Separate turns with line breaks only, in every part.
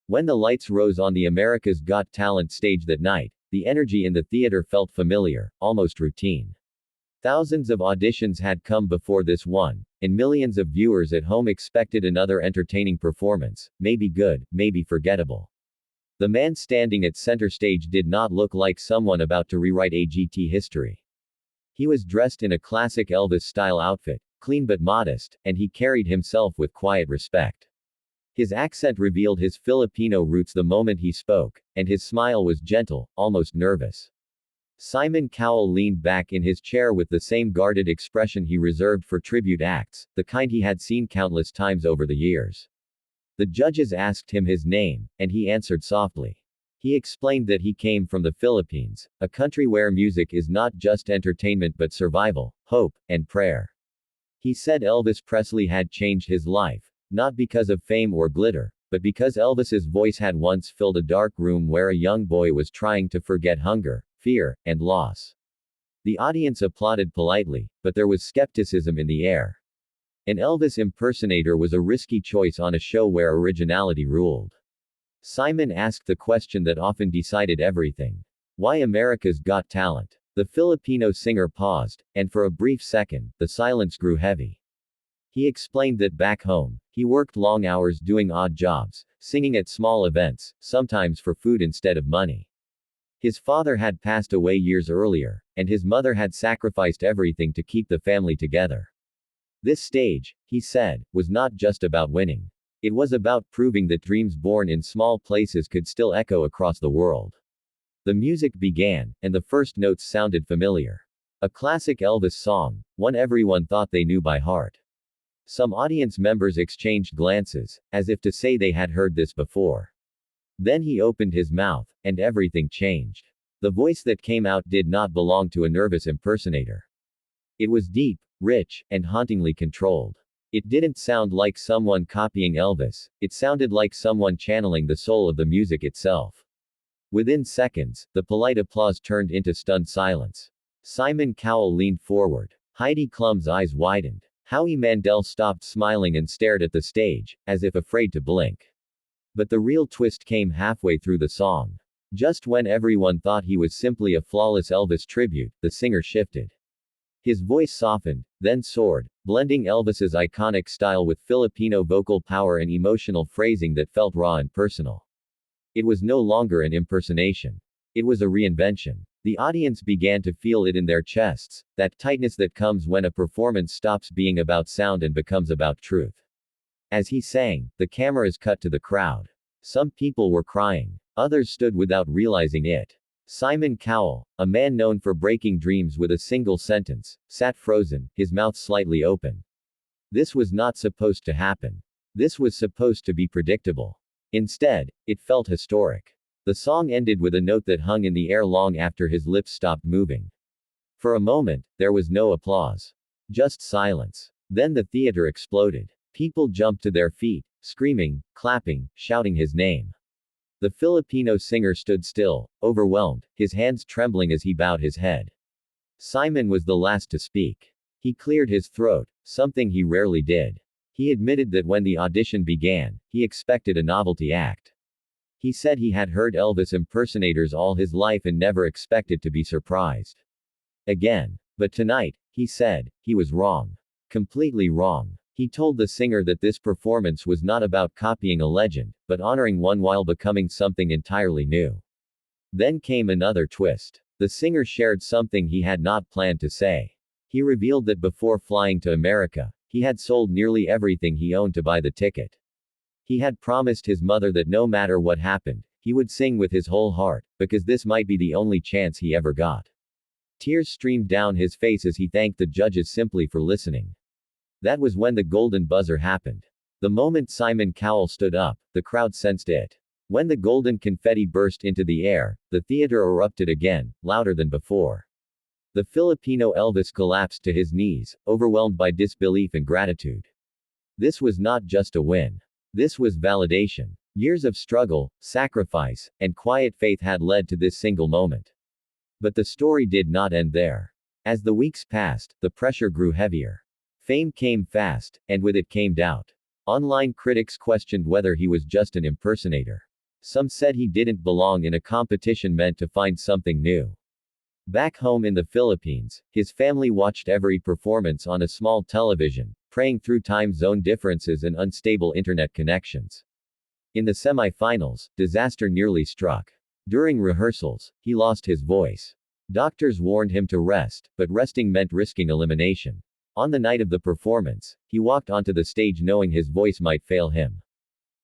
When the lights rose on the America's Got Talent stage that night, the energy in the theater felt familiar, almost routine. Thousands of auditions had come before this one, and millions of viewers at home expected another entertaining performance, maybe good, maybe forgettable. The man standing at center stage did not look like someone about to rewrite AGT history. He was dressed in a classic Elvis-style outfit, clean but modest, and he carried himself with quiet respect. His accent revealed his Filipino roots the moment he spoke, and his smile was gentle, almost nervous. Simon Cowell leaned back in his chair with the same guarded expression he reserved for tribute acts, the kind he had seen countless times over the years. The judges asked him his name, and he answered softly. He explained that he came from the Philippines, a country where music is not just entertainment but survival, hope, and prayer. He said Elvis Presley had changed his life, not because of fame or glitter, but because Elvis's voice had once filled a dark room where a young boy was trying to forget hunger, fear, and loss. The audience applauded politely, but there was skepticism in the air. An Elvis impersonator was a risky choice on a show where originality ruled. Simon asked the question that often decided everything. Why America's Got Talent? The Filipino singer paused, and for a brief second, the silence grew heavy. He explained that back home, he worked long hours doing odd jobs, singing at small events, sometimes for food instead of money. His father had passed away years earlier, and his mother had sacrificed everything to keep the family together. This stage, he said, was not just about winning. It was about proving that dreams born in small places could still echo across the world. The music began, and the first notes sounded familiar. A classic Elvis song, one everyone thought they knew by heart. Some audience members exchanged glances, as if to say they had heard this before. Then he opened his mouth, and everything changed. The voice that came out did not belong to a nervous impersonator. It was deep, rich, and hauntingly controlled. It didn't sound like someone copying Elvis, it sounded like someone channeling the soul of the music itself. Within seconds, the polite applause turned into stunned silence. Simon Cowell leaned forward. Heidi Klum's eyes widened. Howie Mandel stopped smiling and stared at the stage, as if afraid to blink. But the real twist came halfway through the song. Just when everyone thought he was simply a flawless Elvis tribute, the singer shifted. His voice softened, then soared, blending Elvis's iconic style with Filipino vocal power and emotional phrasing that felt raw and personal. It was no longer an impersonation. It was a reinvention. The audience began to feel it in their chests, that tightness that comes when a performance stops being about sound and becomes about truth. As he sang, the cameras cut to the crowd. Some people were crying. Others stood without realizing it. Simon Cowell, a man known for breaking dreams with a single sentence, sat frozen, his mouth slightly open. This was not supposed to happen. This was supposed to be predictable. Instead, it felt historic. The song ended with a note that hung in the air long after his lips stopped moving. For a moment, there was no applause. Just silence. Then the theater exploded. People jumped to their feet, screaming, clapping, shouting his name. The Filipino singer stood still, overwhelmed, his hands trembling as he bowed his head. Simon was the last to speak. He cleared his throat, something he rarely did. He admitted that when the audition began, he expected a novelty act. He said he had heard Elvis impersonators all his life and never expected to be surprised again. But tonight, he said, he was wrong. Completely wrong. He told the singer that this performance was not about copying a legend, but honoring one while becoming something entirely new. Then came another twist. The singer shared something he had not planned to say. He revealed that before flying to America, he had sold nearly everything he owned to buy the ticket. He had promised his mother that no matter what happened, he would sing with his whole heart, because this might be the only chance he ever got. Tears streamed down his face as he thanked the judges simply for listening. That was when the golden buzzer happened. The moment Simon Cowell stood up, the crowd sensed it. When the golden confetti burst into the air, the theater erupted again, louder than before. The Filipino Elvis collapsed to his knees, overwhelmed by disbelief and gratitude. This was not just a win. This was validation. Years of struggle, sacrifice, and quiet faith had led to this single moment. But the story did not end there. As the weeks passed, the pressure grew heavier. Fame came fast, and with it came doubt. Online critics questioned whether he was just an impersonator. Some said he didn't belong in a competition meant to find something new. Back home in the Philippines, his family watched every performance on a small television, praying through time zone differences and unstable internet connections. In the semi-finals, disaster nearly struck. During rehearsals, he lost his voice. Doctors warned him to rest, but resting meant risking elimination. On the night of the performance, he walked onto the stage knowing his voice might fail him.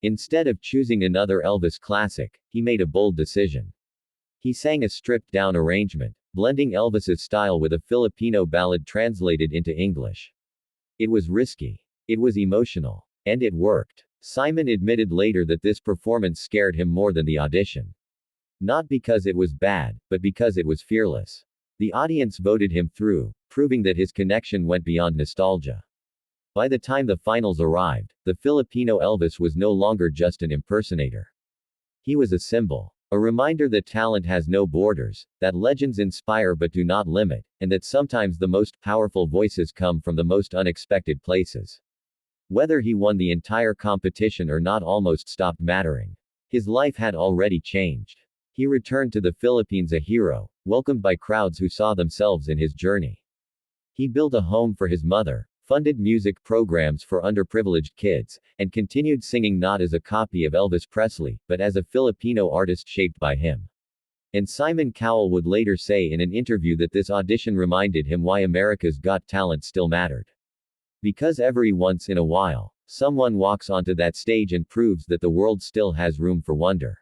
Instead of choosing another Elvis classic, he made a bold decision. He sang a stripped-down arrangement, blending Elvis's style with a Filipino ballad translated into English. It was risky. It was emotional. And it worked. Simon admitted later that this performance scared him more than the audition. Not because it was bad, but because it was fearless. The audience voted him through, proving that his connection went beyond nostalgia. By the time the finals arrived, the Filipino Elvis was no longer just an impersonator. He was a symbol. A reminder that talent has no borders, that legends inspire but do not limit, and that sometimes the most powerful voices come from the most unexpected places. Whether he won the entire competition or not almost stopped mattering. His life had already changed. He returned to the Philippines a hero, welcomed by crowds who saw themselves in his journey. He built a home for his mother, funded music programs for underprivileged kids, and continued singing not as a copy of Elvis Presley, but as a Filipino artist shaped by him. And Simon Cowell would later say in an interview that this audition reminded him why America's Got Talent still mattered. Because every once in a while, someone walks onto that stage and proves that the world still has room for wonder.